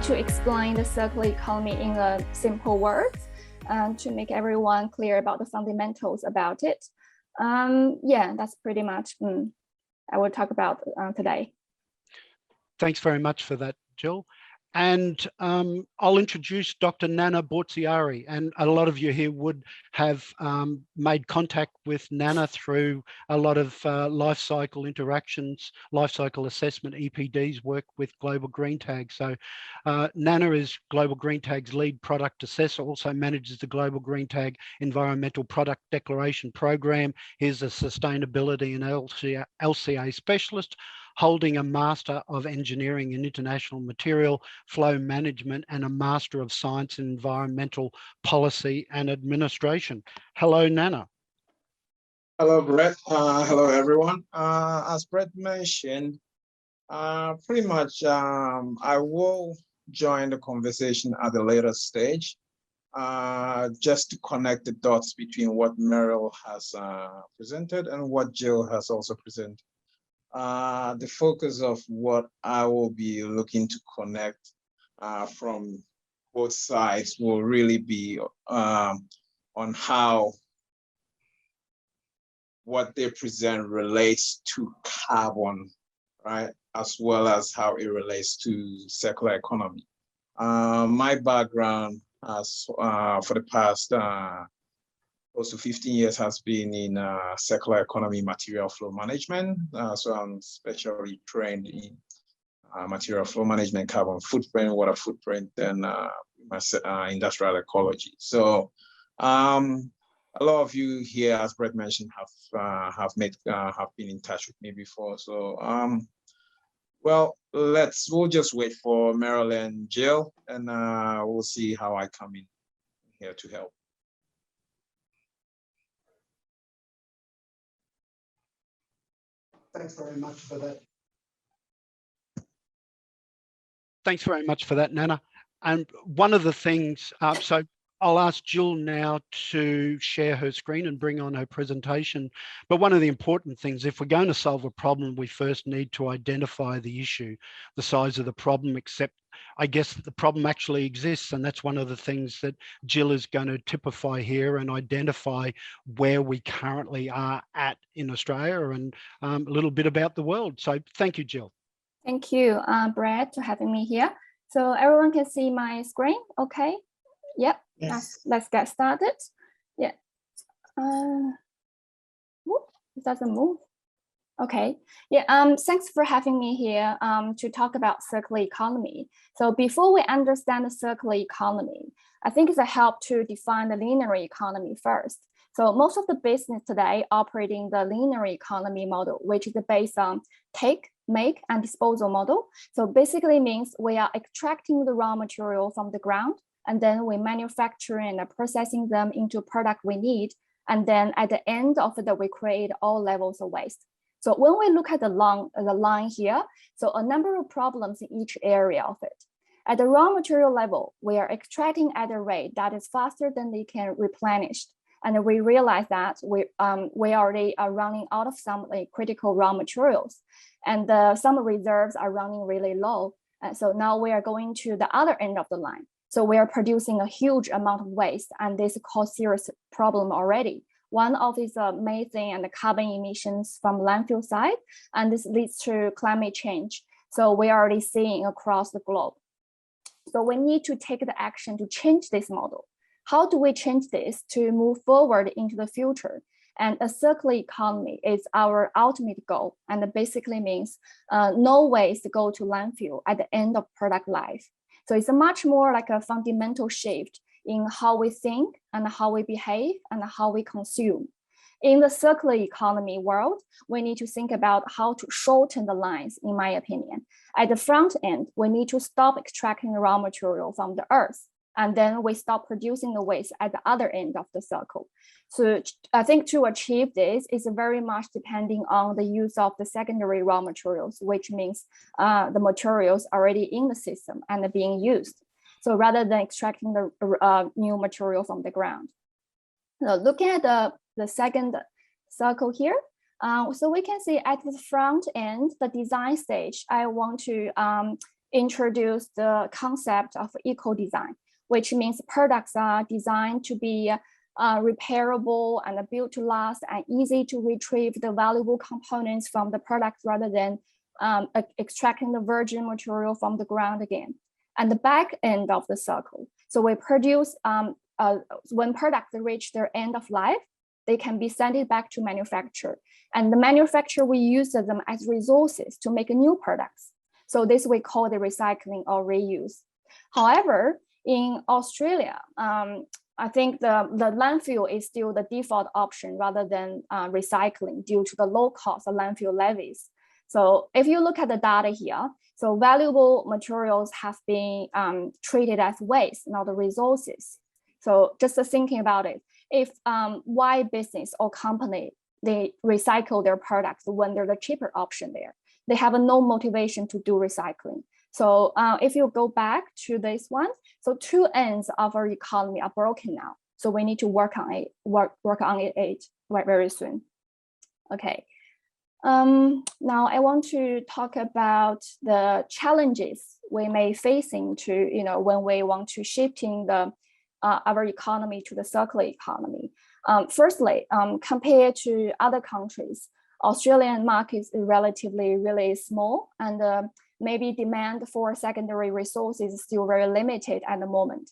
to explain the circular economy in a simple words to make everyone clear about the fundamentals about it. Yeah, that's pretty much I will talk about today. Thanks very much for that, Jill. And I'll introduce Dr. Nana Bortsie-Ayree, and a lot of you here would have made contact with Nana through a lot of life cycle interactions, life cycle assessment, EPDs work with Global GreenTag. So Nana is Global GreenTag's lead product assessor, also manages the Global GreenTag Environmental Product Declaration Program. He's a sustainability and LCA specialist, holding a Master of Engineering in International Material Flow Management and a Master of Science in Environmental Policy and Administration. Hello, Nana. Hello, Brett. Hello, everyone. As Brett mentioned, pretty much I will join the conversation at a later stage, just to connect the dots between what Meryl has presented and what Jill has also presented. The focus of what I will be looking to connect from both sides will really be on how what they present relates to carbon, right? As well as how it relates to circular economy. My background has, for the past close to 15 years has been in circular economy material flow management. So I'm specially trained in material flow management, carbon footprint, water footprint, and industrial ecology. So a lot of you here, as Brett mentioned, have been in touch with me before. So well, we'll just wait for Meryl and Jill, and we'll see how I come in here to help. Thanks very much for that. Thanks very much for that, Nana. And one of the things, so I'll ask Jill now to share her screen and bring on her presentation. But one of the important things, if we're going to solve a problem, we first need to identify the issue, the size of the problem, except I guess the problem actually exists. And that's one of the things that Jill is going to typify here and identify where we currently are at in Australia and a little bit about the world. So thank you, Jill. Thank you, Brad, for having me here. So everyone can see my screen, okay? Yep, yes. Let's get started. Yeah. It doesn't move. Okay. Yeah. Thanks for having me here to talk about circular economy. So before we understand the circular economy, I think it's a help to define the linear economy first. So most of the business today operating the linear economy model, which is based on take, make, and disposal model. So basically means we are extracting the raw material from the ground, and then we manufacture and processing them into product we need. And then at the end of it, we create all levels of waste. So when we look at the line here, so a number of problems in each area of it. At the raw material level, we are extracting at a rate that is faster than they can replenish. And we realize that we already are running out of some critical raw materials, and some reserves are running really low. And so now we are going to the other end of the line. So we are producing a huge amount of waste, and this causes serious problem already. One of these methane and the carbon emissions from landfill side, and this leads to climate change. So we are already seeing across the globe. So we need to take the action to change this model. How do we change this to move forward into the future? And a circular economy is our ultimate goal, and it basically means no waste go to landfill at the end of product life. So it's a much more like a fundamental shift in how we think and how we behave and how we consume. In the circular economy world, we need to think about how to shorten the lines, in my opinion. At the front end, we need to stop extracting raw material from the earth, and then we stop producing the waste at the other end of the circle. So I think to achieve this is very much depending on the use of the secondary raw materials, which means the materials already in the system and being used. So rather than extracting the new material from the ground. So looking at the second circle here, so we can see at the front end, the design stage, I want to introduced the concept of eco-design, which means products are designed to be repairable and built to last and easy to retrieve the valuable components from the product rather than extracting the virgin material from the ground again. And the back end of the circle. So we produce, when products reach their end of life, they can be sent back to manufacturer. And the manufacturer will use them as resources to make new products. So this we call the recycling or reuse. However, in Australia, I think the landfill is still the default option rather than recycling due to the low cost of landfill levies. So if you look at the data here, so valuable materials have been treated as waste, not the resources. So just thinking about it, if why business or company, they recycle their products when there's a cheaper option there, they have no motivation to do recycling. So if you go back to this one, so two ends of our economy are broken now. So we need to work on it, work on it very soon. Okay. Now I want to talk about the challenges we may facing to, when we want to shifting the our economy to the circular economy. Firstly, compared to other countries, Australian market is relatively really small, and maybe demand for secondary resources is still very limited at the moment.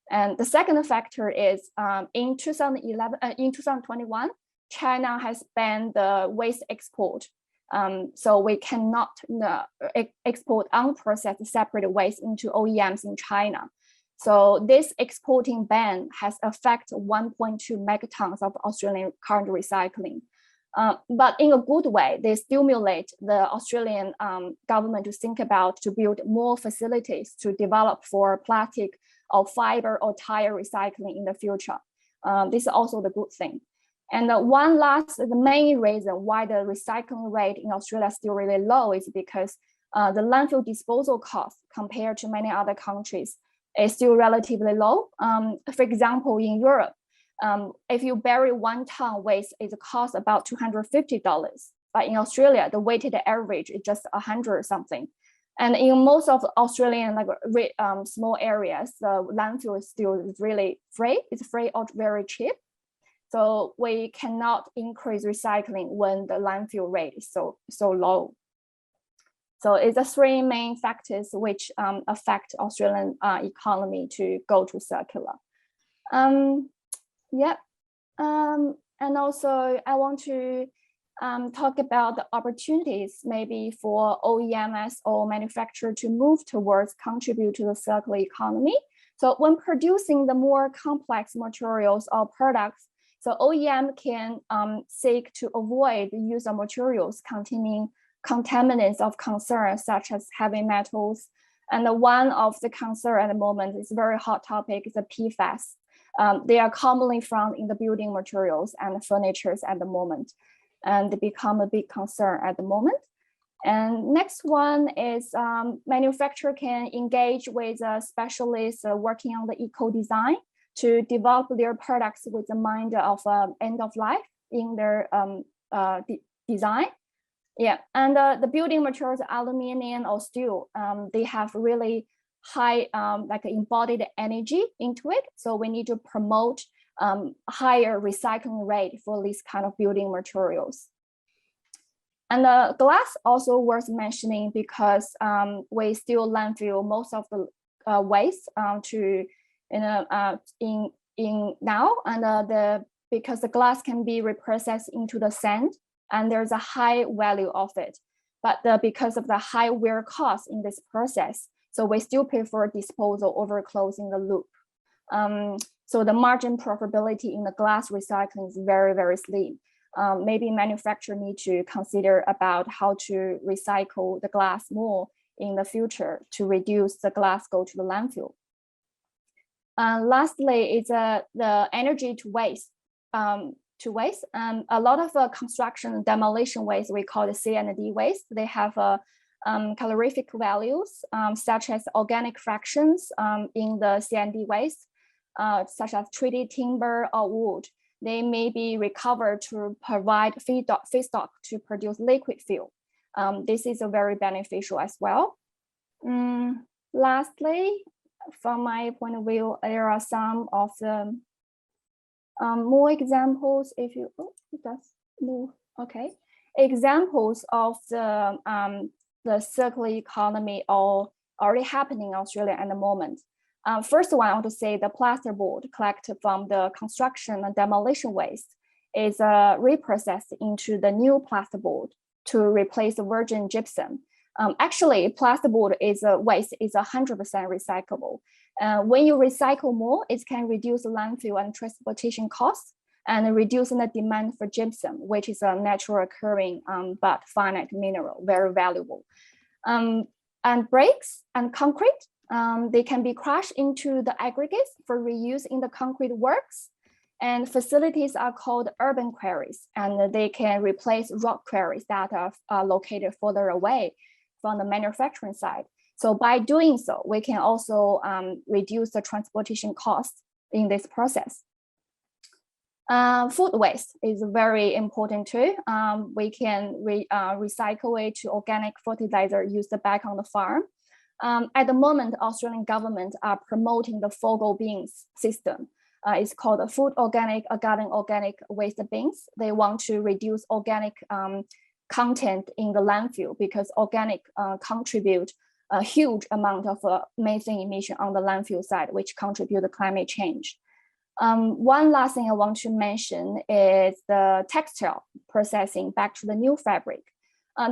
And the second factor is in 2021, China has banned the waste export. So we cannot export unprocessed separate waste into OEMs in China. So this exporting ban has affected 1.2 megatons of Australian current recycling. But in a good way, they stimulate the Australian government to think about to build more facilities to develop for plastic or fiber or tire recycling in the future. This is also the good thing. And the main reason why the recycling rate in Australia is still really low is because the landfill disposal cost compared to many other countries is still relatively low. For example, in Europe, if you bury 1 ton waste, it costs about $250. But in Australia, the weighted average is just 100 something. And in most of Australian small areas, the landfill is still really free. It's free or very cheap. So we cannot increase recycling when the landfill rate is so low. So it's the three main factors which affect Australian economy to go to circular. And also I want to talk about the opportunities maybe for OEMs or manufacturer to move towards contribute to the circular economy. So when producing the more complex materials or products, so OEM can seek to avoid the use of materials containing contaminants of concern, such as heavy metals. And one of the concern at the moment is a very hot topic is the PFAS. They are commonly found in the building materials and furnitures at the moment, and they become a big concern at the moment. And next one is manufacturer can engage with a specialist working on the eco-design to develop their products with the mind of end of life in their design. Yeah, and the building materials, aluminum or steel, they have really high like embodied energy into it. So we need to promote higher recycling rate for these kind of building materials. And glass also worth mentioning because we still landfill most of the waste to in now, and because the glass can be reprocessed into the sand, and there's a high value of it, but because of the high wear cost in this process, so we still prefer disposal over closing the loop. So the margin profitability in the glass recycling is very, very slim. Maybe manufacturer need to consider about how to recycle the glass more in the future to reduce the glass go to the landfill. Lastly, it's the energy to waste. A lot of construction and demolition waste, we call the C&D waste. They have calorific values, such as organic fractions in the C&D waste, such as treated timber or wood. They may be recovered to provide feedstock to produce liquid fuel. This is very beneficial as well. Lastly, from my point of view, there are some of the more examples. If you it does move, okay. Examples of the circular economy are already happening in Australia at the moment. First one, I want to say the plasterboard collected from the construction and demolition waste is reprocessed into the new plasterboard to replace the virgin gypsum. Actually, plasterboard is a waste is 100% recyclable. When you recycle more, it can reduce landfill and transportation costs and reducing the demand for gypsum, which is a natural occurring but finite mineral, very valuable. And bricks and concrete, they can be crushed into the aggregates for reuse in the concrete works. And facilities are called urban quarries, and they can replace rock quarries that are located further away from the manufacturing side. So by doing so, we can also reduce the transportation costs in this process. Food waste is very important too. We can recycle it to organic fertilizer used back on the farm. At the moment, Australian government are promoting the FOGO bins system. It's called a food organic, a garden organic waste bins. They want to reduce organic content in the landfill because organic contribute a huge amount of methane emission on the landfill side, which contribute to climate change. One last thing I want to mention is the textile processing back to the new fabric.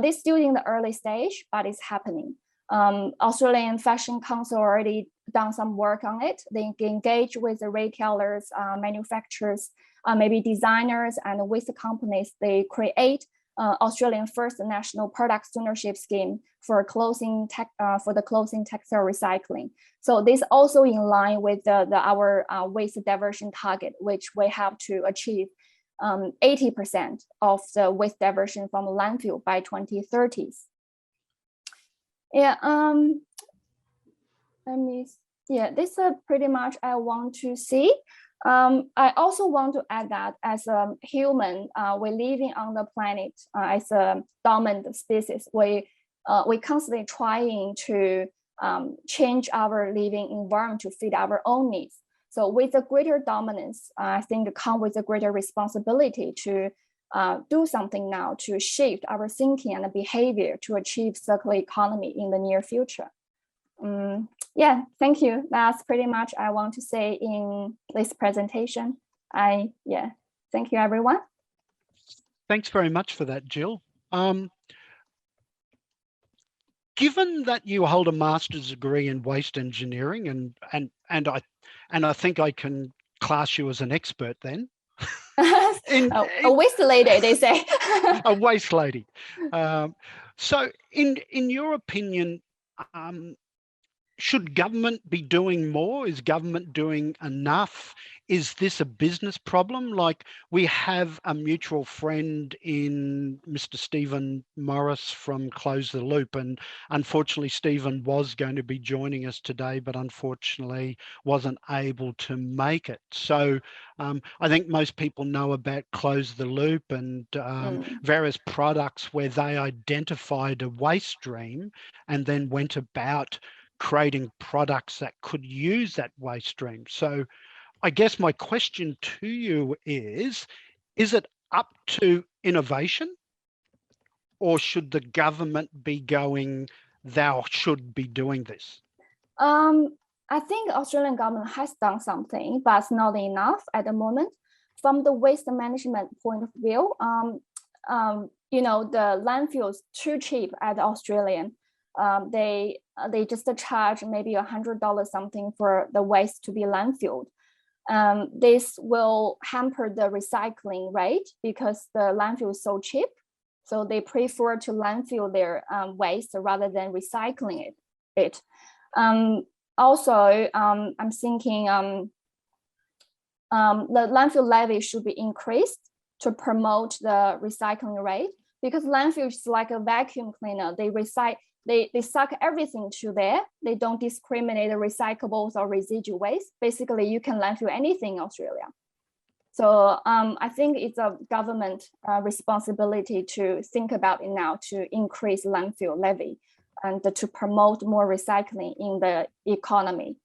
This is still in the early stage, but it's happening. Australian Fashion Council already done some work on it. They engage with the retailers, manufacturers, maybe designers and waste companies. They create Australian first national product ownership scheme for the clothing textile recycling. So this also in line with our waste diversion target, which we have to achieve 80% of the waste diversion from landfill by 2030s. Yeah, this is pretty much I want to see. I also want to add that as a human, we're living on the planet as a dominant species. We constantly trying to change our living environment to fit our own needs. So with a greater dominance, I think come with a greater responsibility to do something now to shift our thinking and behavior to achieve circular economy in the near future. Yeah, thank you. That's pretty much I want to say in this presentation. Thank you, everyone. Thanks very much for that, Jill. Given that you hold a master's degree in waste engineering, and I think I can class you as an expert then. A waste lady, they say. A waste lady. So in your opinion, should government be doing more? Is government doing enough? Is this a business problem? Like, we have a mutual friend in Mr. Stephen Morris from Close the Loop, and unfortunately Stephen was going to be joining us today, but unfortunately wasn't able to make it. So I think most people know about Close the Loop and various products where they identified a waste stream and then went about creating products that could use that waste stream. So I guess my question to you is it up to innovation, or should the government be going, thou should be doing this? I think Australian government has done something, but it's not enough at the moment. From the waste management point of view, the landfill is too cheap at Australian. They just charge maybe $100 something for the waste to be landfilled. This will hamper the recycling rate because the landfill is so cheap. So they prefer to landfill their waste rather than recycling it. Also, I'm thinking the landfill levy should be increased to promote the recycling rate, because landfill is like a vacuum cleaner. They suck everything to there. They don't discriminate the recyclables or residual waste. Basically, you can landfill anything in Australia. So I think it's a government responsibility to think about it now to increase landfill levy and to promote more recycling in the economy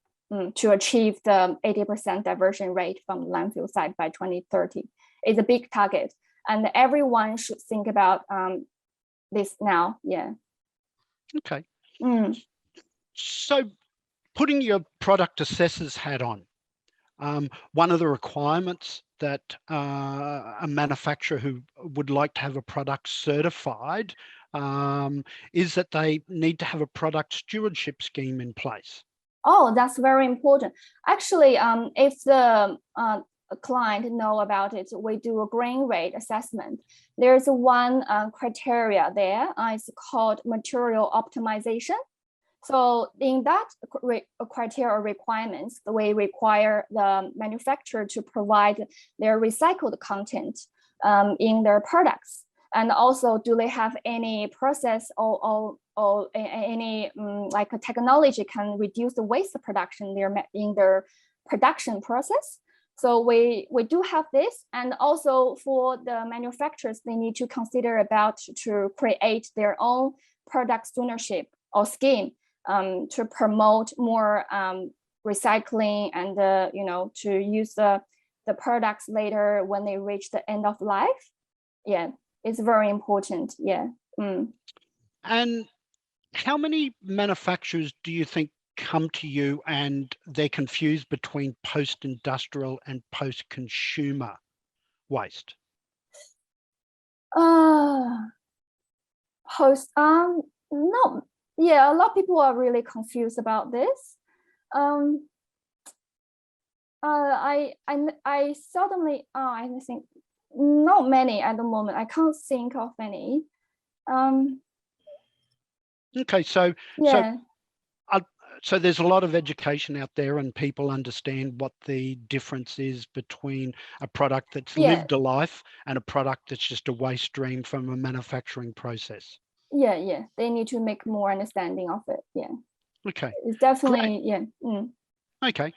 to achieve the 80% diversion rate from landfill site by 2030. It's a big target, and everyone should think about this now. Yeah. Okay. So putting your product assessor's hat on, one of the requirements that a manufacturer who would like to have a product certified is that they need to have a product stewardship scheme in place. Oh, that's very important. Actually, if the client know about it, we do a green rate assessment. There's one criteria there. It's called material optimization. So in that criteria requirements, we require the manufacturer to provide their recycled content in their products. And also, do they have any process or any like a technology can reduce the waste production in their production process? So we do have this, and also for the manufacturers, they need to consider about to create their own product ownership or scheme to promote more recycling and to use the products later when they reach the end of life. Yeah, it's very important. Yeah. And how many manufacturers do you think come to you and they're confused between post-industrial and post-consumer waste? No. Yeah, a lot of people are really confused about this. I suddenly, I think not many at the moment. I can't think of any. Okay, so yeah. So there's a lot of education out there, and people understand what the difference is between a product that's lived a life and a product that's just a waste stream from a manufacturing process. Yeah, they need to make more understanding of it. Yeah. Okay. It's definitely, yeah. Okay.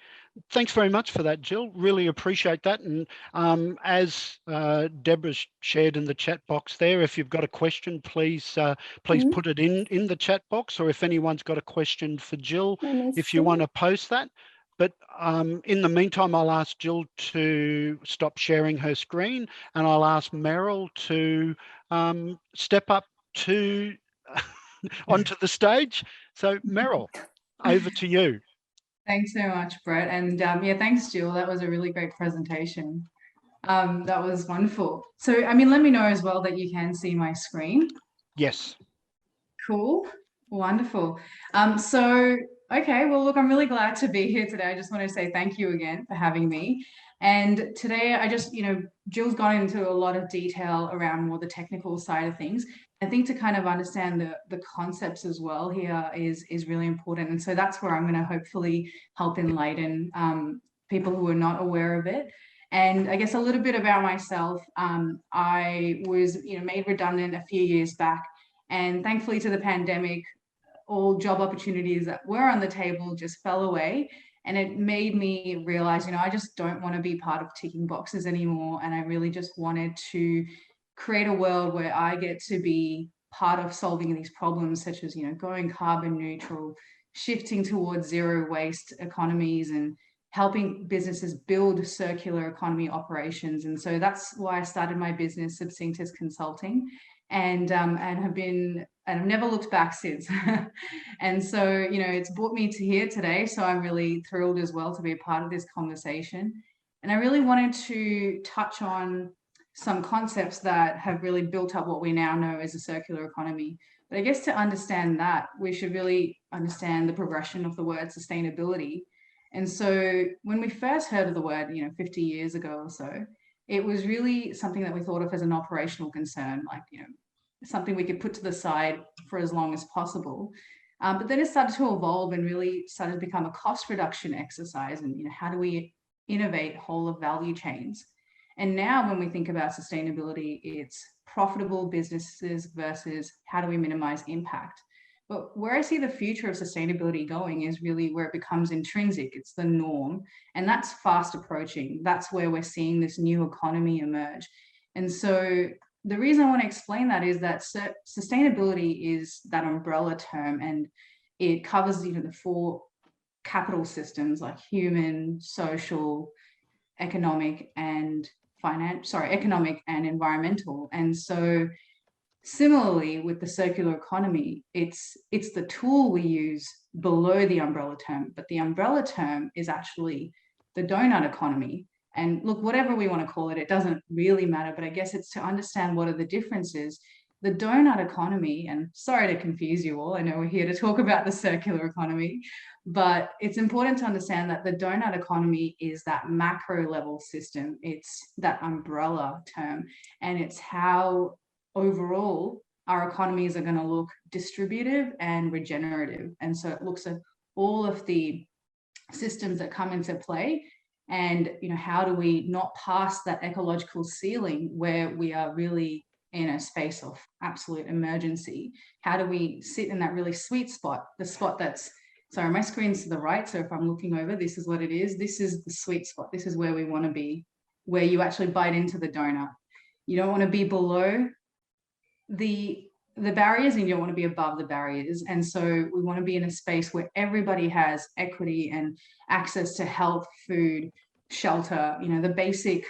Thanks very much for that, Jill. Really appreciate that. And as Deborah shared in the chat box there, if you've got a question, please put it in the chat box, or if anyone's got a question for Jill, if you want to post that. But in the meantime, I'll ask Jill to stop sharing her screen, and I'll ask Meryl to step up to onto the stage. So Meryl, over to you. Thanks so much, Brett. And yeah, thanks, Jill. That was a really great presentation. That was wonderful. So, I mean, let me know as well that you can see my screen. Yes. Cool. Wonderful. Okay, well, look, I'm really glad to be here today. I just want to say thank you again for having me. And today I just, Jill's gone into a lot of detail around more the technical side of things. I think to kind of understand the concepts as well here is really important. And so that's where I'm going to hopefully help enlighten people who are not aware of it. And I guess a little bit about myself. I was, made redundant a few years back, and thankfully to the pandemic, all job opportunities that were on the table just fell away. And it made me realize, I just don't want to be part of ticking boxes anymore. And I really just wanted to create a world where I get to be part of solving these problems, such as, going carbon neutral, shifting towards zero waste economies, and helping businesses build circular economy operations. And so that's why I started my business, Subsynctus Consulting, and I've never looked back since. And so, it's brought me to here today. So I'm really thrilled as well to be a part of this conversation. And I really wanted to touch on some concepts that have really built up what we now know as a circular economy. But I guess to understand that, we should really understand the progression of the word sustainability. And so when we first heard of the word, 50 years ago or so, it was really something that we thought of as an operational concern, like, something we could put to the side for as long as possible. But then it started to evolve and really started to become a cost reduction exercise. And, how do we innovate whole of value chains? And now when we think about sustainability, it's profitable businesses versus how do we minimize impact? But where I see the future of sustainability going is really where it becomes intrinsic. It's the norm, and that's fast approaching. That's where we're seeing this new economy emerge. And so the reason I want to explain that is that sustainability is that umbrella term, and it covers, you know, the 4 capital systems like human, social, economic, and economic and environmental. And so similarly with the circular economy, it's the tool we use below the umbrella term, but the umbrella term is actually the donut economy. And look, whatever we want to call it, it doesn't really matter, but I guess it's to understand what are the differences. The donut economy, and sorry to confuse you all, I know we're here to talk about the circular economy, but it's important to understand that the donut economy is that macro level system. It's that umbrella term, and it's how overall our economies are going to look distributive and regenerative. And so it looks at all of the systems that come into play, and, you know, how do we not pass that ecological ceiling where we are really in a space of absolute emergency? How do we sit in that really sweet spot, the spot that's, sorry, my screen's to the right, so if I'm looking over, this is what it is. This is the sweet spot. This is where we want to be, where you actually bite into the donut. You don't want to be below the barriers, and you don't want to be above the barriers. And so we want to be in a space where everybody has equity and access to health, food, shelter, you know, the basic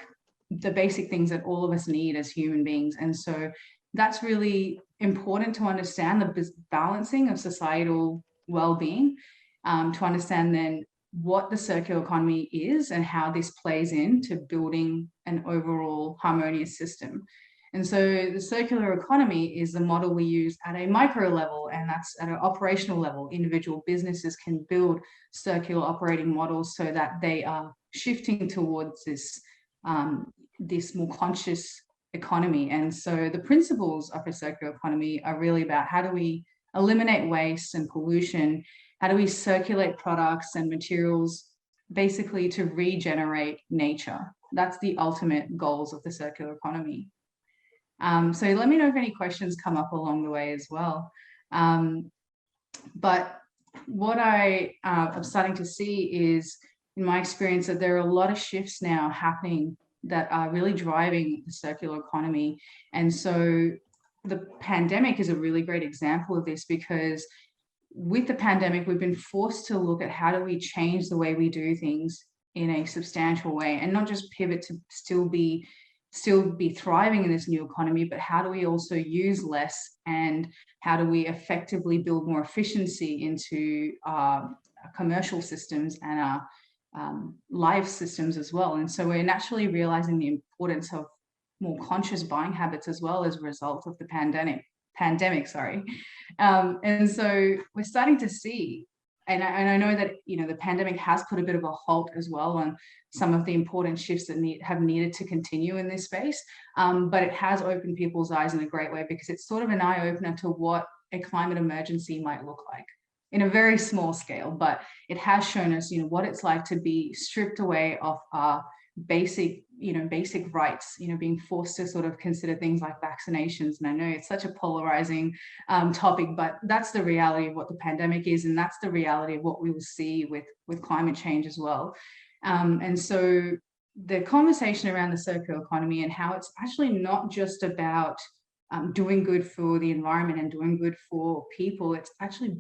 things that all of us need as human beings. And so that's really important to understand, the balancing of societal well-being, to understand then what the circular economy is and how this plays into building an overall harmonious system. And so the circular economy is the model we use at a micro level, and that's at an operational level. Individual businesses can build circular operating models so that they are shifting towards this, this more conscious economy. And so the principles of a circular economy are really about how do we eliminate waste and pollution, how do we circulate products and materials, basically to regenerate nature. That's the ultimate goals of the circular economy. So let me know if any questions come up along the way as well. But what I am starting to see is, in my experience, that there are a lot of shifts now happening that are really driving the circular economy. And so the pandemic is a really great example of this, because with the pandemic, we've been forced to look at how do we change the way we do things in a substantial way, and not just pivot to still be thriving in this new economy, but how do we also use less, and how do we effectively build more efficiency into our commercial systems and our life systems as well. And so we're naturally realizing the importance of more conscious buying habits as well as a result of the pandemic. And so we're starting to see, and I know that, you know, the pandemic has put a bit of a halt as well on some of the important shifts that have needed to continue in this space. But it has opened people's eyes in a great way, because it's sort of an eye opener to what a climate emergency might look like in a very small scale. But it has shown us, you know, what it's like to be stripped away of our basic rights, you know, being forced to sort of consider things like vaccinations. And I know it's such a polarizing topic, but that's the reality of what the pandemic is, and that's the reality of what we will see with climate change as well. And so the conversation around the circular economy and how it's actually not just about doing good for the environment and doing good for people, it's actually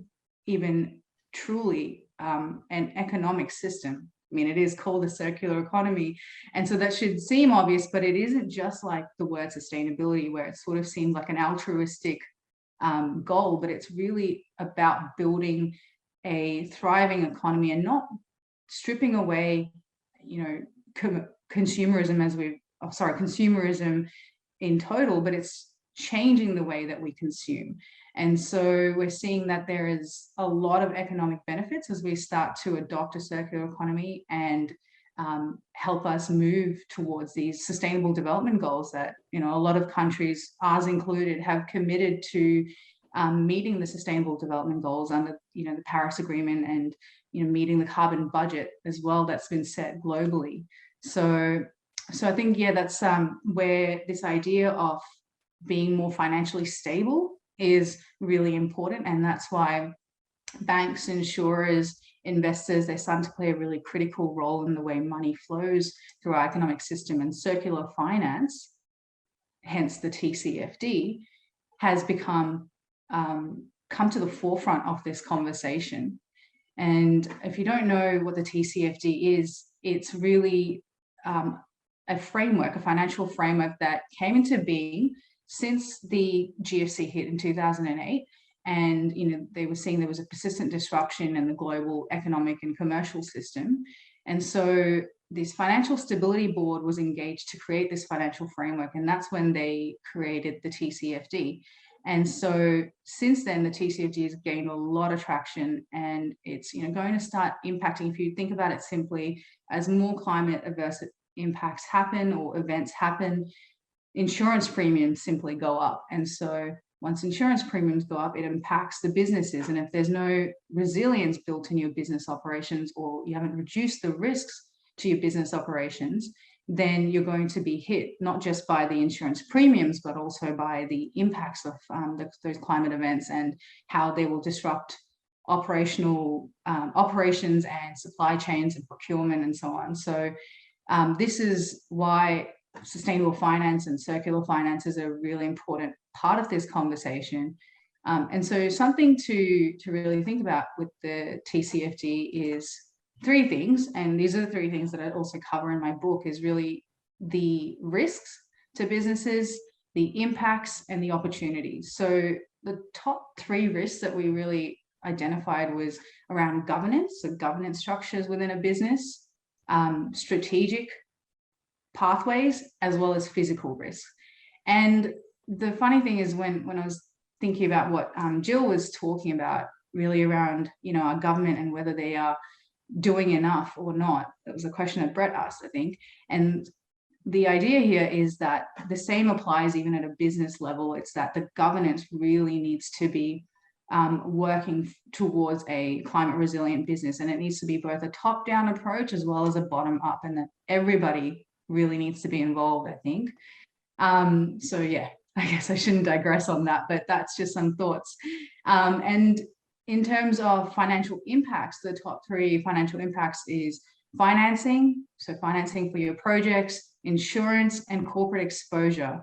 even truly an economic system. I mean, it is called a circular economy. And so that should seem obvious, but it isn't just like the word sustainability, where it sort of seems like an altruistic goal, but it's really about building a thriving economy and not stripping away, you know, consumerism consumerism in total, but it's changing the way that we consume. And so we're seeing that there is a lot of economic benefits as we start to adopt a circular economy and help us move towards these sustainable development goals that, you know, a lot of countries, ours included, have committed to meeting the sustainable development goals under, you know, the Paris Agreement, and, you know, meeting the carbon budget as well that's been set globally. So I think, yeah, that's where this idea of being more financially stable is really important. And that's why banks, insurers, investors, they're starting to play a really critical role in the way money flows through our economic system. And circular finance hence the TCFD, has become come to the forefront of this conversation. And if you don't know what the TCFD is, it's really a framework, a financial framework that came into being since the GFC hit in 2008. And they were seeing there was a persistent disruption in the global economic and commercial system. And so this Financial Stability Board was engaged to create this financial framework, and that's when they created the TCFD. And so since then, the TCFD has gained a lot of traction, and it's going to start impacting, if you think about it simply, as more climate averse impacts happen or events happen, insurance premiums simply go up. And so once insurance premiums go up, it impacts the businesses. And if there's no resilience built in your business operations, or you haven't reduced the risks to your business operations, then you're going to be hit not just by the insurance premiums, but also by the impacts of those climate events and how they will disrupt operations and supply chains and procurement and so on. So this is why sustainable finance and circular finance is a really important part of this conversation. And so something to really think about with the TCFD is three things, and these are the three things that I also cover in my book, is really the risks to businesses, the impacts, and the opportunities. So the top three risks that we really identified was around governance, so governance structures within a business, strategic pathways, as well as physical risk. And the funny thing is, when I was thinking about what Jill was talking about, really around our government and whether they are doing enough or not, that was a question that Brett asked, I think. And the idea here is that the same applies even at a business level. It's that the governance really needs to be working towards a climate resilient business, and it needs to be both a top-down approach as well as a bottom-up, and that everybody really needs to be involved, I think. So yeah, I guess I shouldn't digress on that, but that's just some thoughts. And in terms of financial impacts, the top three financial impacts is financing, so financing for your projects, insurance, and corporate exposure.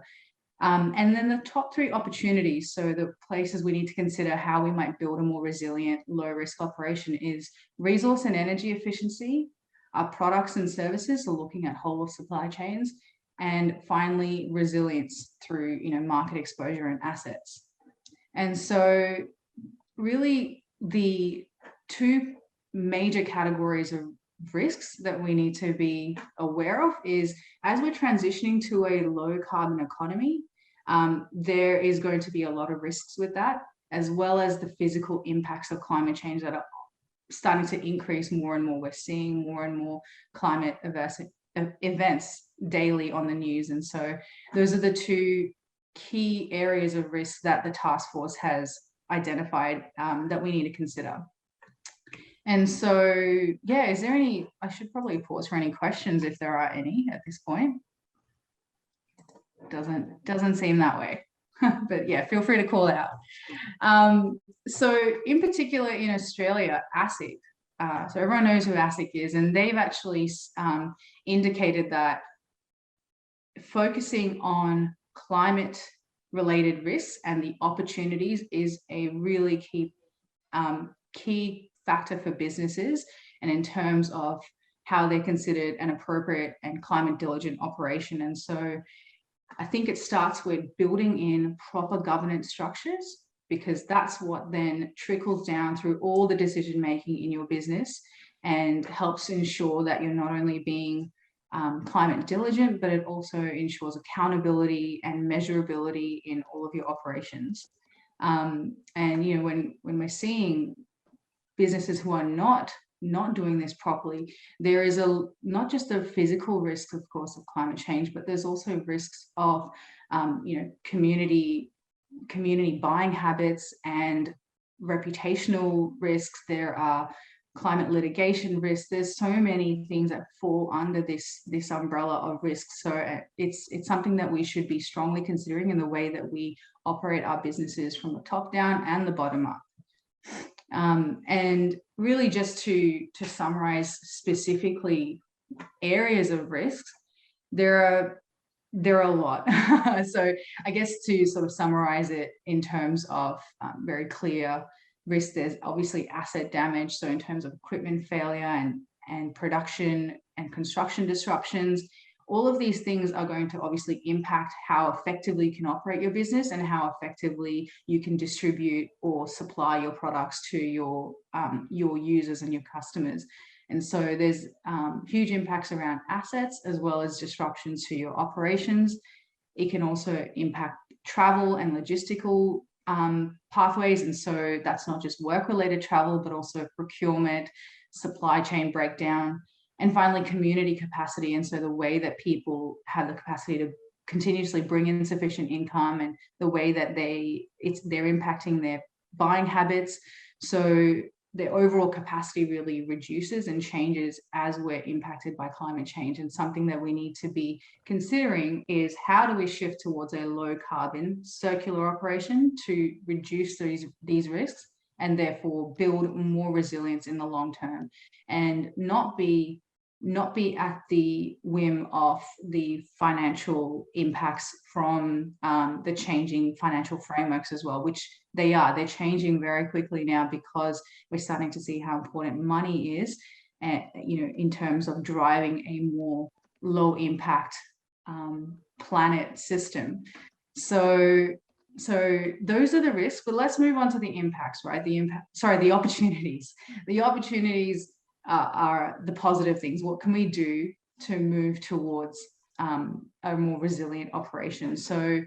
And then the top three opportunities, so the places we need to consider how we might build a more resilient, low-risk operation, is resource and energy efficiency, our products and services, so looking at whole of supply chains, and finally, resilience through market exposure and assets. And so really the two major categories of risks that we need to be aware of is, as we're transitioning to a low carbon economy, there is going to be a lot of risks with that, as well as the physical impacts of climate change that are starting to increase more and more. We're seeing more and more climate averse events daily on the news. And so those are the two key areas of risk that the task force has identified that we need to consider. And so, yeah, is there any, I should probably pause for any questions if there are any at this point. Doesn't seem that way, but yeah, feel free to call it out. So in particular in Australia, ASIC, so everyone knows who ASIC is, and they've actually indicated that focusing on climate related risks and the opportunities is a really key factor for businesses, and in terms of how they're considered an appropriate and climate diligent operation. And so I think it starts with building in proper governance structures, because that's what then trickles down through all the decision making in your business and helps ensure that you're not only being climate diligent, but it also ensures accountability and measurability in all of your operations. And when we're seeing businesses who are not doing this properly, there is not just the physical risks, of course, of climate change, but there's also risks of community buying habits and reputational risks. There are climate litigation risks. There's so many things that fall under this umbrella of risks. So it's something that we should be strongly considering in the way that we operate our businesses, from the top down and the bottom up. And really, just to summarize specifically areas of risks, there are there are a lot. So I guess to sort of summarize it in terms of very clear risk, there's obviously asset damage. So in terms of equipment failure and production and construction disruptions, all of these things are going to obviously impact how effectively you can operate your business and how effectively you can distribute or supply your products to your users and your customers. And so there's huge impacts around assets as well as disruptions to your operations. It can also impact travel and logistical pathways. And so that's not just work-related travel, but also procurement, supply chain breakdown, and finally community capacity. And so the way that people have the capacity to continuously bring in sufficient income, and the way that they're impacting their buying habits. So the overall capacity really reduces and changes as we're impacted by climate change. And something that we need to be considering is, how do we shift towards a low carbon circular operation to reduce these risks and therefore build more resilience in the long term, and not be at the whim of the financial impacts from the changing financial frameworks as well, which they're changing very quickly now, because we're starting to see how important money is, in terms of driving a more low impact planet system. So those are the risks, but let's move on to the impacts, right? The opportunities. The opportunities are the positive things. What can we do to move towards a more resilient operation? So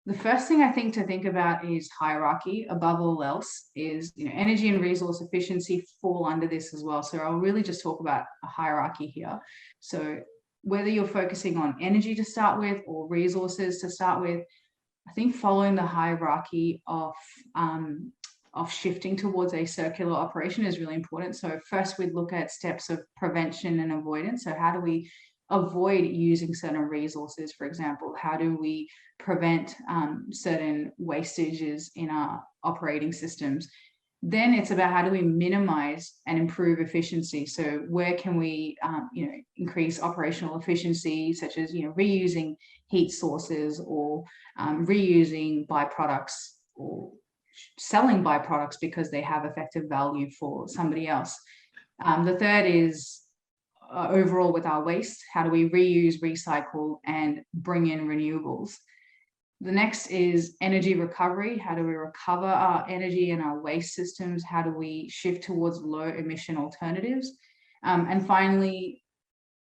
the first thing I think to think about is hierarchy. Above all else is, energy and resource efficiency fall under this as well. So I'll really just talk about a hierarchy here. So whether you're focusing on energy to start with or resources to start with, I think following the hierarchy of shifting towards a circular operation is really important. So first we'd look at steps of prevention and avoidance. So how do we avoid using certain resources, for example? How do we prevent certain wastages in our operating systems? Then it's about how do we minimize and improve efficiency. So where can we increase operational efficiency, such as reusing heat sources, or reusing byproducts, or selling byproducts because they have effective value for somebody else. The third is overall with our waste, how do we reuse, recycle, and bring in renewables? The next is energy recovery. How do we recover our energy and our waste systems? How do we shift towards low emission alternatives? And finally,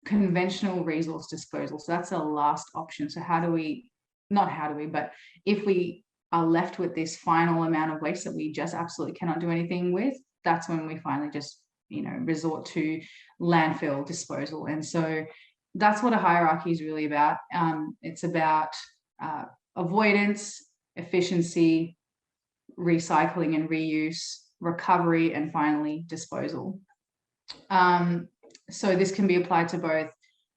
conventional resource disposal. So that's the last option. So but if we are left with this final amount of waste that we just absolutely cannot do anything with, that's when we finally just resort to landfill disposal. And so that's what a hierarchy is really about. It's about avoidance, efficiency, recycling and reuse, recovery, and finally disposal. So this can be applied to both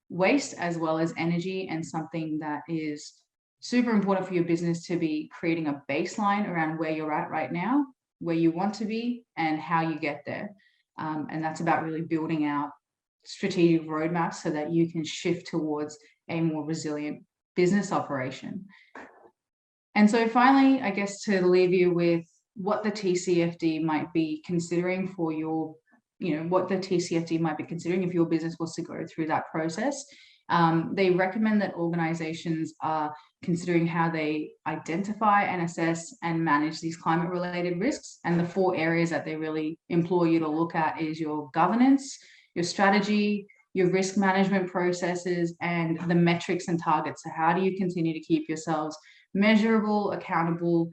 waste as well as energy, and something that is super important for your business to be creating a baseline around where you're at right now, where you want to be, and how you get there. And that's about really building out strategic roadmaps so that you can shift towards a more resilient business operation. And so finally, I guess to leave you with what the TCFD might be considering for your, what the TCFD might be considering if your business was to go through that process. They recommend that organizations are considering how they identify and assess and manage these climate-related risks. And the 4 areas that they really implore you to look at is your governance, your strategy, your risk management processes, and the metrics and targets. So how do you continue to keep yourselves measurable, accountable,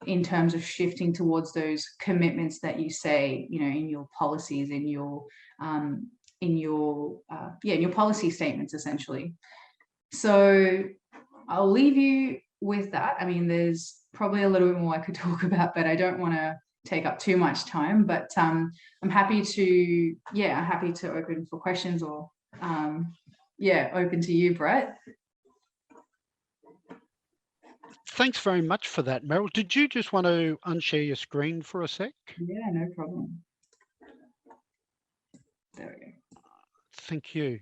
in terms of shifting towards those commitments that you say, in your policies, in your policy statements, essentially. So I'll leave you with that. I mean, there's probably a little bit more I could talk about, but I don't want to take up too much time. But I'm happy to open for questions, or open to you, Brett. Thanks very much for that, Meryl. Did you just want to unshare your screen for a sec? Yeah, no problem. There we go. Thank you.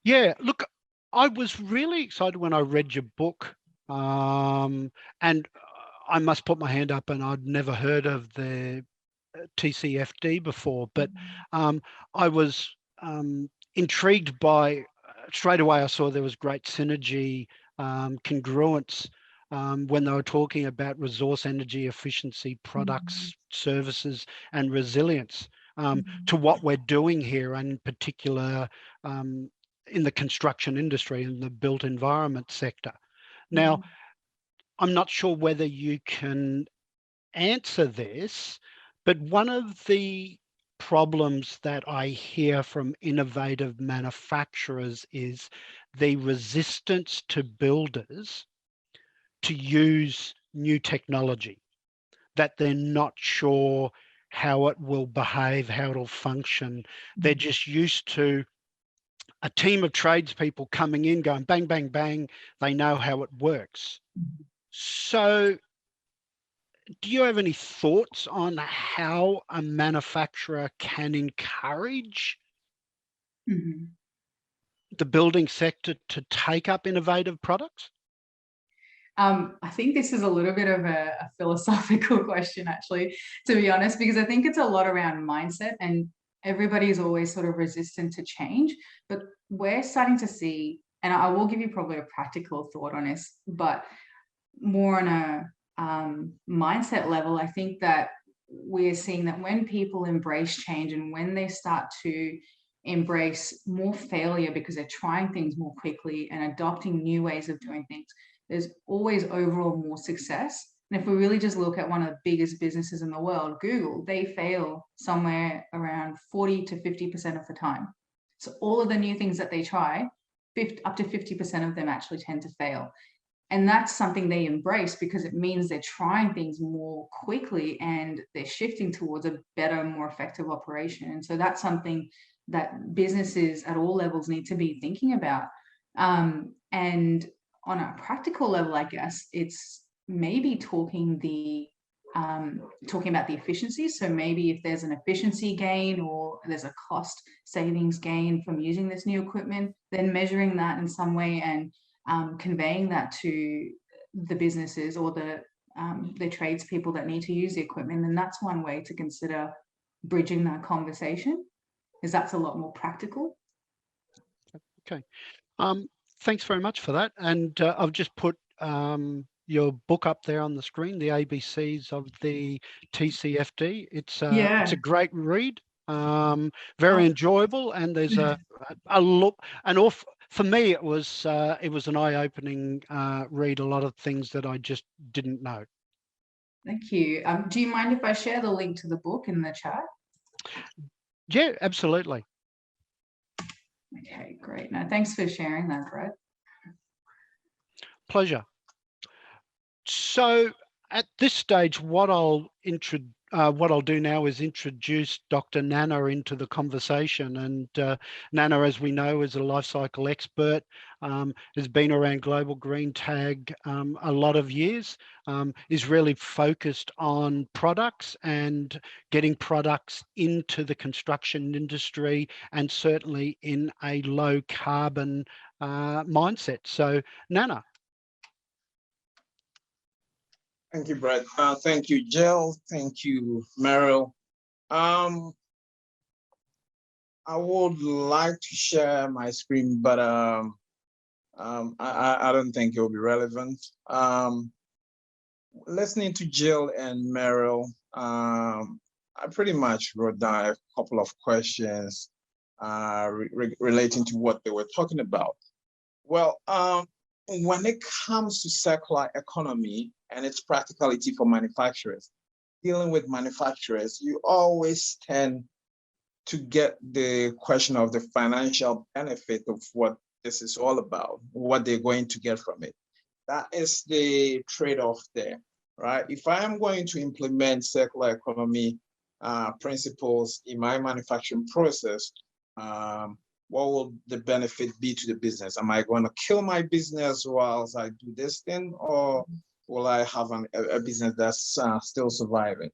Yeah, look, I was really excited when I read your book, and I must put my hand up, and I'd never heard of the TCFD before, but I was intrigued by, straight away I saw there was great synergy, congruence, when they were talking about resource energy efficiency, products, services, and resilience, to what we're doing here, and in particular in the construction industry, in the built environment sector. Now, I'm not sure whether you can answer this, but one of the problems that I hear from innovative manufacturers is the resistance to builders to use new technology, that they're not sure how it will behave, how it'll function. They're just used to a team of tradespeople coming in, going bang, bang, bang. They know how it works. So do you have any thoughts on how a manufacturer can encourage the building sector to take up innovative products? I think this is a little bit of a philosophical question, actually, to be honest, because I think it's a lot around mindset, and everybody's always sort of resistant to change. But we're starting to see, and I will give you probably a practical thought on this, but more on a mindset level, I think that we're seeing that when people embrace change and when they start to embrace more failure because they're trying things more quickly and adopting new ways of doing things, there's always overall more success. And if we really just look at one of the biggest businesses in the world, Google, they fail somewhere around 40 to 50% of the time. So all of the new things that they try, up to 50% of them actually tend to fail. And that's something they embrace because it means they're trying things more quickly and they're shifting towards a better, more effective operation. And so that's something that businesses at all levels need to be thinking about. And on a practical level, I guess, it's maybe talking about the efficiency. So maybe if there's an efficiency gain or there's a cost savings gain from using this new equipment, then measuring that in some way and conveying that to the businesses or the tradespeople that need to use the equipment, then that's one way to consider bridging that conversation, because that's a lot more practical. Okay. Thanks very much for that. And I've just put your book up there on the screen, the ABCs of the TCFD. It's a great read, very enjoyable, and there's for me, it was an eye-opening read. A lot of things that I just didn't know. Thank you. Do you mind if I share the link to the book in the chat? Yeah, absolutely. Okay, great. Now, thanks for sharing that, Brett. Pleasure. So at this stage, what I'll do now is introduce Dr. Nana into the conversation. And Nana, as we know, is a life cycle expert, has been around global GreenTag a lot of years, is really focused on products and getting products into the construction industry, and certainly in a low carbon mindset. So Nana. Thank you, Brett. Thank you, Jill. Thank you, Meryl. I would like to share my screen, but I don't think it will be relevant. Listening to Jill and Meryl, I pretty much wrote down a couple of questions relating to what they were talking about. Well, when it comes to circular economy and its practicality for manufacturers, dealing with manufacturers, you always tend to get the question of the financial benefit of what this is all about, what they're going to get from it. That is the trade-off there, right? If I am going to implement circular economy principles in my manufacturing process, what will the benefit be to the business? Am I going to kill my business whilst I do this thing, or will I have a business that's still surviving?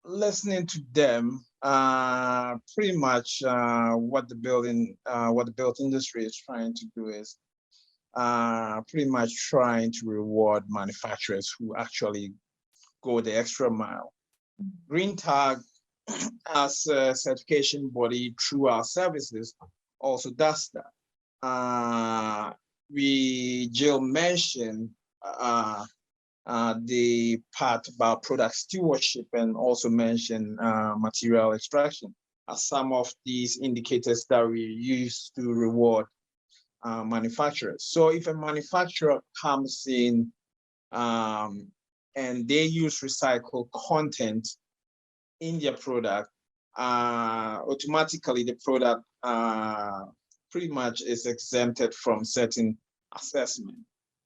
Listening to them, pretty much what the built industry is trying to do is pretty much trying to reward manufacturers who actually go the extra mile. GreenTag, as a certification body through our services, also does that. Jill mentioned the part about product stewardship and also mentioned material extraction as some of these indicators that we use to reward manufacturers. So if a manufacturer comes in and they use recycled content in their product, automatically the product pretty much is exempted from certain assessment.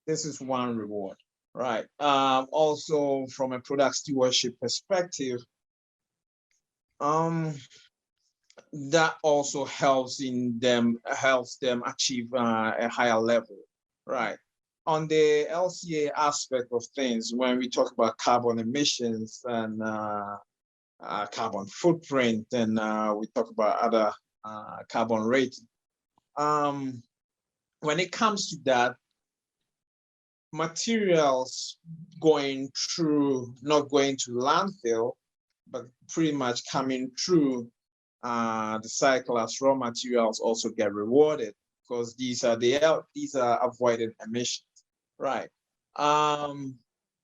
This is one reward, right? Also from a product stewardship perspective, that also helps them achieve a higher level, right? On the LCA aspect of things, when we talk about carbon emissions and carbon footprint, and we talk about other carbon rating. When it comes to that, materials not going to landfill, but pretty much coming through the cycle as raw materials also get rewarded because these are avoided emissions, right?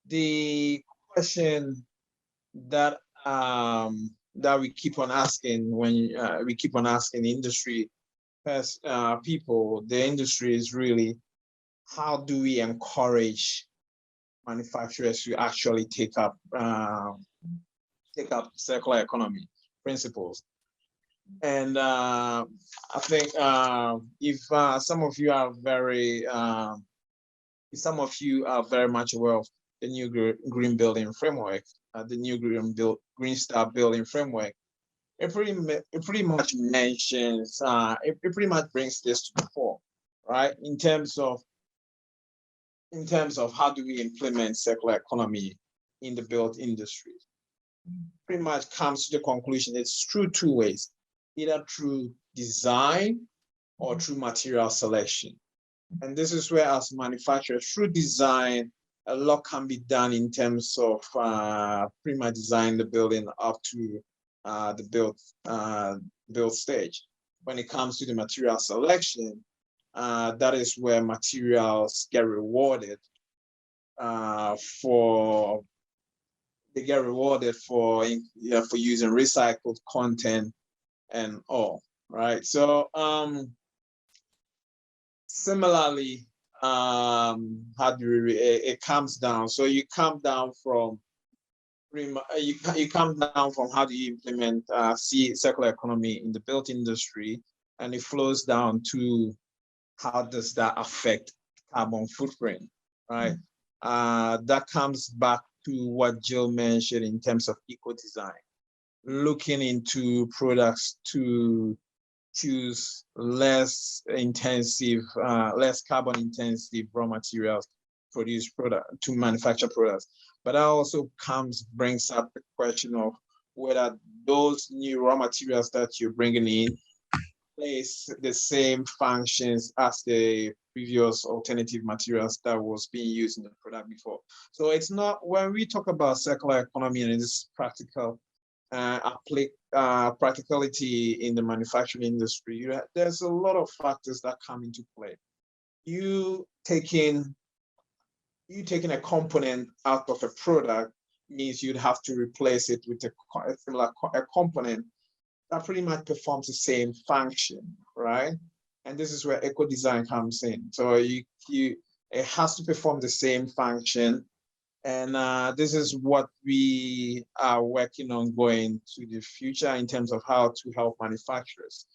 The question that we keep on asking when we keep on asking industry people, the industry is really, how do we encourage manufacturers to actually take up circular economy principles? And I think if some of you are very much aware of the new green building framework, the new green star building framework, it pretty much mentions it pretty much brings this to the fore, right? In terms of how do we implement circular economy in the built industry, pretty much comes to the conclusion it's through two ways, either through design or through material selection. And this is where, as manufacturers, through design, a lot can be done in terms of pretty much design the building up to the build stage. When it comes to the material selection, that is where materials get rewarded for using recycled content and all, right? So similarly, it comes down. So you come down from how do you implement circular economy in the built industry, and it flows down to how does that affect carbon footprint, right? That comes back to what Jill mentioned in terms of eco-design, looking into products to choose less carbon intensive raw materials to manufacture products. But that also brings up the question of whether those new raw materials that you're bringing in place the same functions as the previous alternative materials that was being used in the product before. So it's not, when we talk about circular economy and this practical practicality in the manufacturing industry, there's a lot of factors that come into play. You taking a component out of a product means you'd have to replace it with a similar component that pretty much performs the same function, right? And this is where eco-design comes in. So it has to perform the same function. And this is what we are working on going to the future in terms of how to help manufacturers.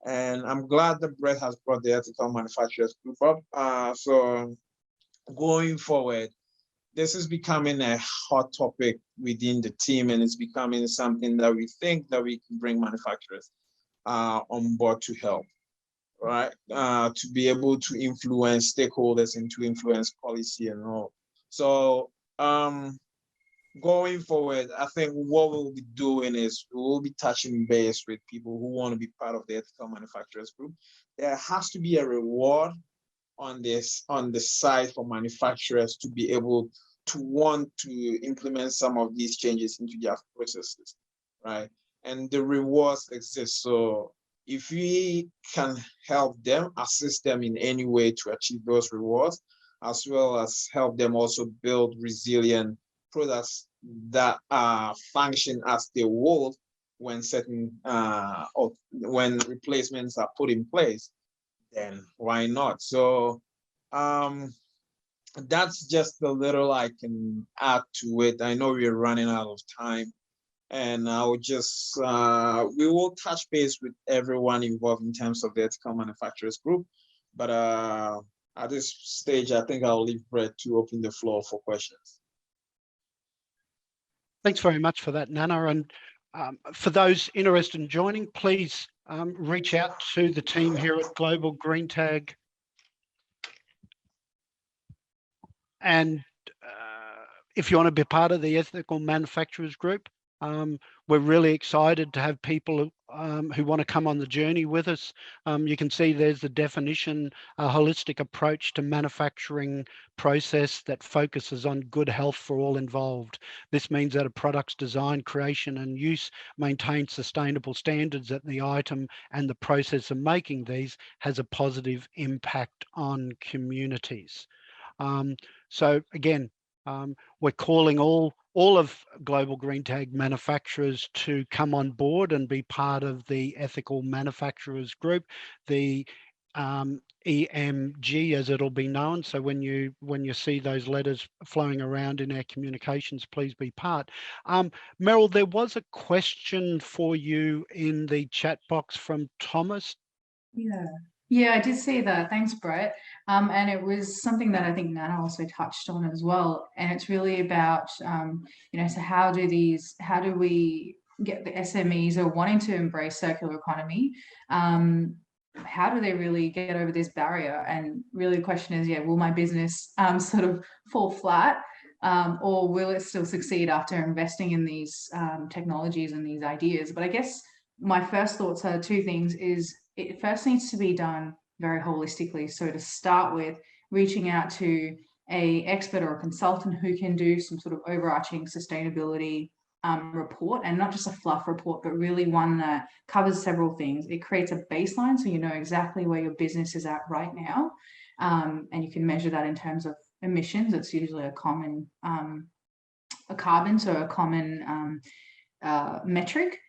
And I'm glad that Brett has brought the ethical manufacturers group up. So going forward, this is becoming a hot topic within the team, and it's becoming something that we think that we can bring manufacturers on board to help, right? To be able to influence stakeholders and to influence policy and all. So going forward, I think what we'll be doing is we'll be touching base with people who want to be part of the ethical manufacturers group. There has to be a reward on the side for manufacturers to be able to want to implement some of these changes into their processes, right? And the rewards exist. So if we can help them, assist them in any way to achieve those rewards, as well as help them also build resilient products that function as they would when certain or when replacements are put in place, then why not? So that's just a little I can add to it. I know we're running out of time, and I will just we will touch base with everyone involved in terms of the ethical manufacturers group, but at this stage, I think I'll leave Brett to open the floor for questions. Thanks very much for that, Nana. And for those interested in joining, please reach out to the team here at Global GreenTag. And if you want to be part of the Ethical Manufacturers Group, we're really excited to have people who want to come on the journey with us. You can see there's the definition, a holistic approach to manufacturing process that focuses on good health for all involved. This means that a product's design, creation and use maintains sustainable standards, that the item and the process of making these has a positive impact on communities. So again, we're calling all of Global GreenTag manufacturers to come on board and be part of the Ethical Manufacturers Group, the EMG as it'll be known. So when you see those letters flowing around in our communications, please be part. Meryl, there was a question for you in the chat box from Thomas. Yeah, I did see that. Thanks, Brett. And it was something that I think Nana also touched on as well. And it's really about, you know, so how do we get the SMEs who are wanting to embrace circular economy? How do they really get over this barrier? And really the question is, yeah, will my business sort of fall flat? Or will it still succeed after investing in these technologies and these ideas? But I guess my first thoughts are two things. Is it first needs to be done very holistically. So to start with, reaching out to an expert or a consultant who can do some sort of overarching sustainability report, and not just a fluff report, but really one that covers several things. It creates a baseline so you know exactly where your business is at right now, and you can measure that in terms of emissions. It's usually a common a carbon, so a common metric.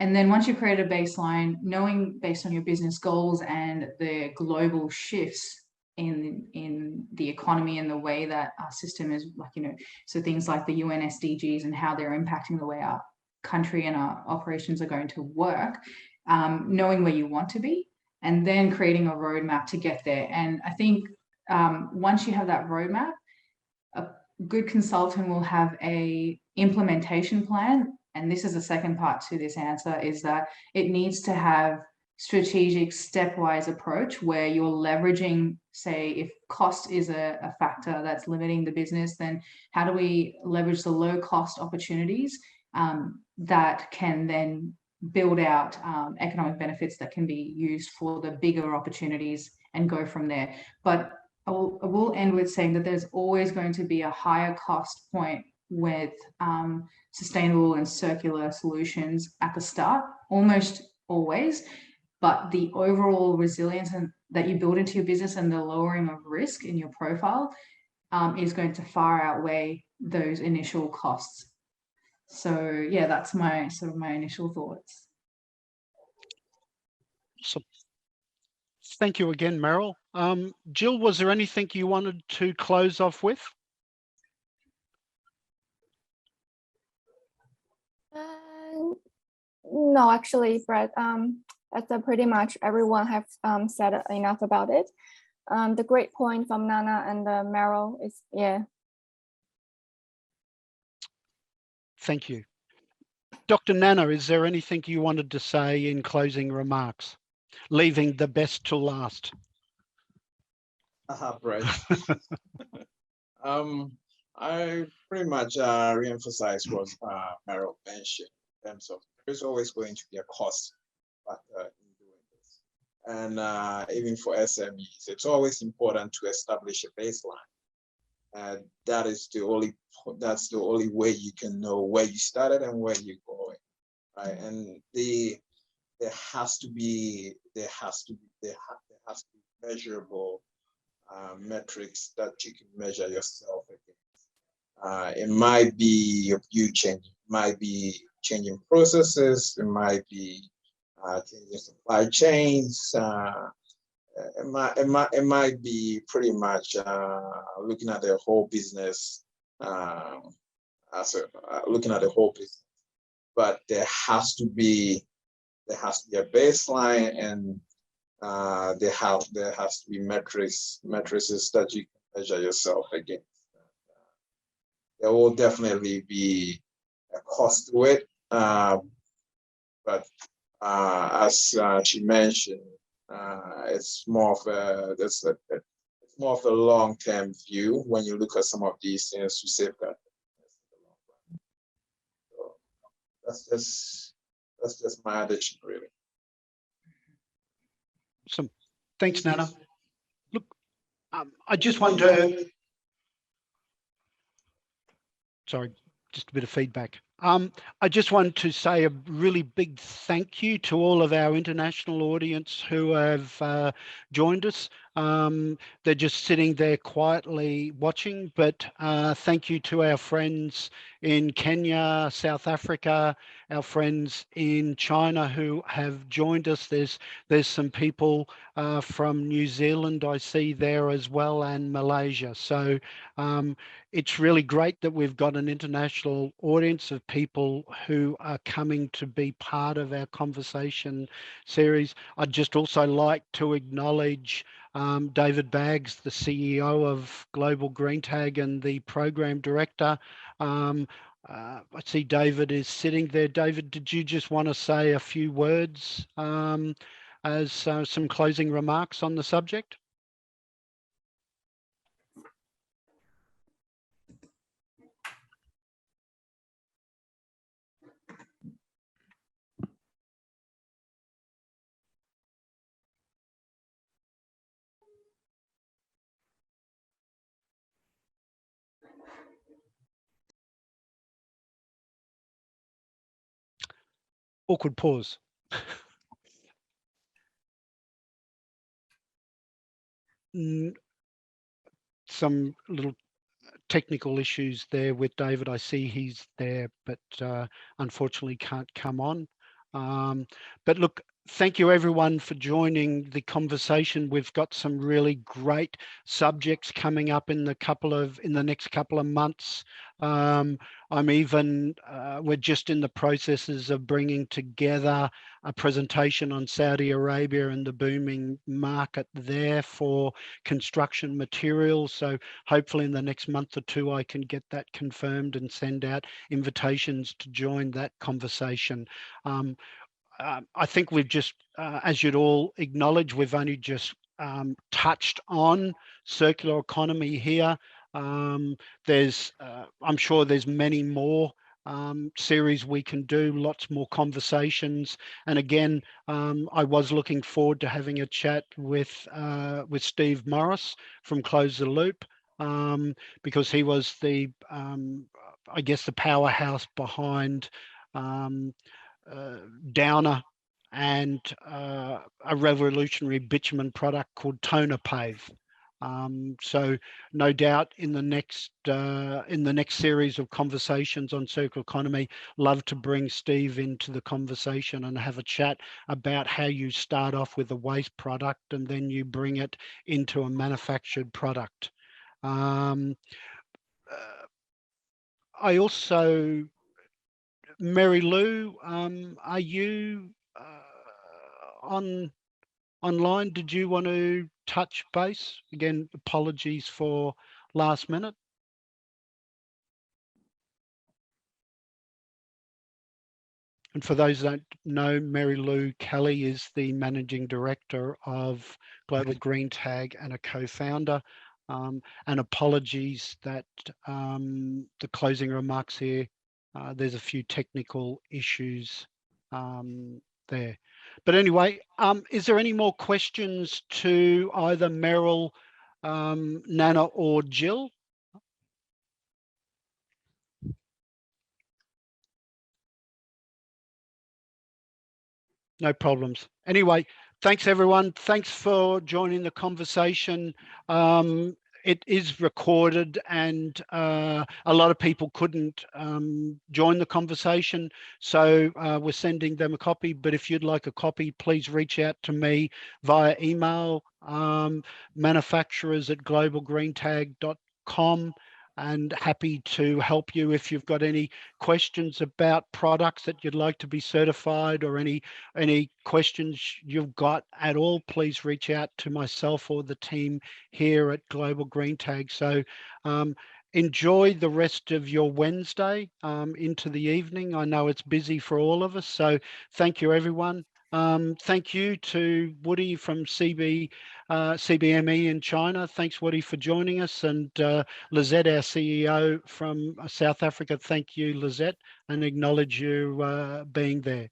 And then once you've created a baseline, knowing based on your business goals and the global shifts in the economy and the way that our system is, like, you know, so things like the UN SDGs and how they're impacting the way our country and our operations are going to work, knowing where you want to be, and then creating a roadmap to get there. And I think once you have that roadmap, a good consultant will have a implementation plan. And this is the second part to this answer, is that it needs to have strategic stepwise approach where you're leveraging, say, if cost is a factor that's limiting the business, then how do we leverage the low cost opportunities that can then build out economic benefits that can be used for the bigger opportunities and go from there. But I will end with saying that there's always going to be a higher cost point with sustainable and circular solutions at the start, almost always. But the overall resilience that you build into your business and the lowering of risk in your profile is going to far outweigh those initial costs. So yeah, that's my initial thoughts. So, thank you again, Meryl. Jill, was there anything you wanted to close off with? No, actually, Brett, that's pretty much everyone have said enough about it. The great point from Nana and Meryl is, yeah. Thank you. Dr. Nana, is there anything you wanted to say in closing remarks, leaving the best to last? Brett. I pretty much re-emphasize what Meryl mentioned in terms of there's always going to be a cost factor in doing this. And even for SMEs, it's always important to establish a baseline. And that's the only way you can know where you started and where you're going, right? And there has to be measurable metrics that you can measure yourself against. It might be you changing, might be changing processes, it might be changing supply chains. It might be pretty much looking at the whole business looking at the whole business. But there has to be a baseline, and there has to be metrics that you can measure yourself against. There will definitely be a cost to it, but as she mentioned, it's more of a long-term view when you look at some of these things to safeguard. So that's just my addition, really. Awesome. Thanks, Nana. Look, I just want to, sorry, just a bit of feedback. I just want to say a really big thank you to all of our international audience who have joined us. They're just sitting there quietly watching, but thank you to our friends in Kenya, South Africa, our friends in China who have joined us. There's some people from New Zealand I see there as well, and Malaysia. So it's really great that we've got an international audience of people who are coming to be part of our conversation series. I'd just also like to acknowledge David Baggs, the CEO of Global GreenTag and the program director. I see David is sitting there. David, did you just want to say a few words as some closing remarks on the subject? Awkward pause. Some little technical issues there with David. I see he's there, but unfortunately can't come on. But look, thank you everyone for joining the conversation. We've got some really great subjects coming up in the next couple of months. We're just in the processes of bringing together a presentation on Saudi Arabia and the booming market there for construction materials. So hopefully in the next month or two, I can get that confirmed and send out invitations to join that conversation. I think we've just, as you'd all acknowledge, we've only just touched on circular economy here. I'm sure there's many more series we can do, lots more conversations. And again, I was looking forward to having a chat with Steve Morris from Close the Loop, because he was the, I guess, the powerhouse behind Downer and a revolutionary bitumen product called Toner Pave. So no doubt in the next series of conversations on circular economy, love to bring Steve into the conversation and have a chat about how you start off with a waste product and then you bring it into a manufactured product. I also, Mary Lou, are you online? Did you want to touch base? Again, apologies for last minute. And for those that don't know, Mary Lou Kelly is the Managing Director of Global GreenTag and a co-founder. And apologies that the closing remarks here, there's a few technical issues there. But anyway, is there any more questions to either Meryl, Nana or Jill? No problems. Anyway, thanks everyone. Thanks for joining the conversation. It is recorded and a lot of people couldn't join the conversation. So we're sending them a copy, but if you'd like a copy, please reach out to me via email, manufacturers@globalgreentag.com, and happy to help you if you've got any questions about products that you'd like to be certified, or any questions you've got at all, please reach out to myself or the team here at Global GreenTag. So enjoy the rest of your Wednesday into the evening. I know it's busy for all of us, so thank you everyone. Thank you to Woody from CBME in China. Thanks, Woody, for joining us. And Lizette, our CEO from South Africa. Thank you, Lizette, and acknowledge you being there.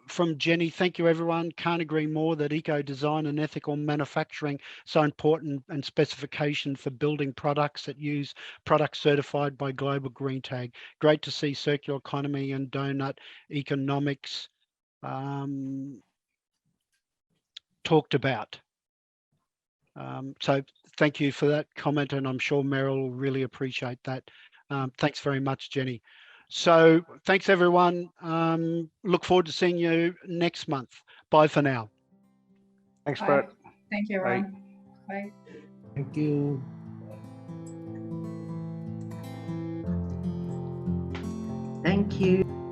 From Jenny, thank you everyone. Can't agree more that eco design and ethical manufacturing so important, and specification for building products that use products certified by Global GreenTag. Great to see circular economy and donut economics talked about. So thank you for that comment, and I'm sure Meryl will really appreciate that. Thanks very much, Jenny. So thanks everyone. Look forward to seeing you next month. Bye for now. Thanks, Bye. Bert. Thank you, everyone. Bye. Thank you. Thank you.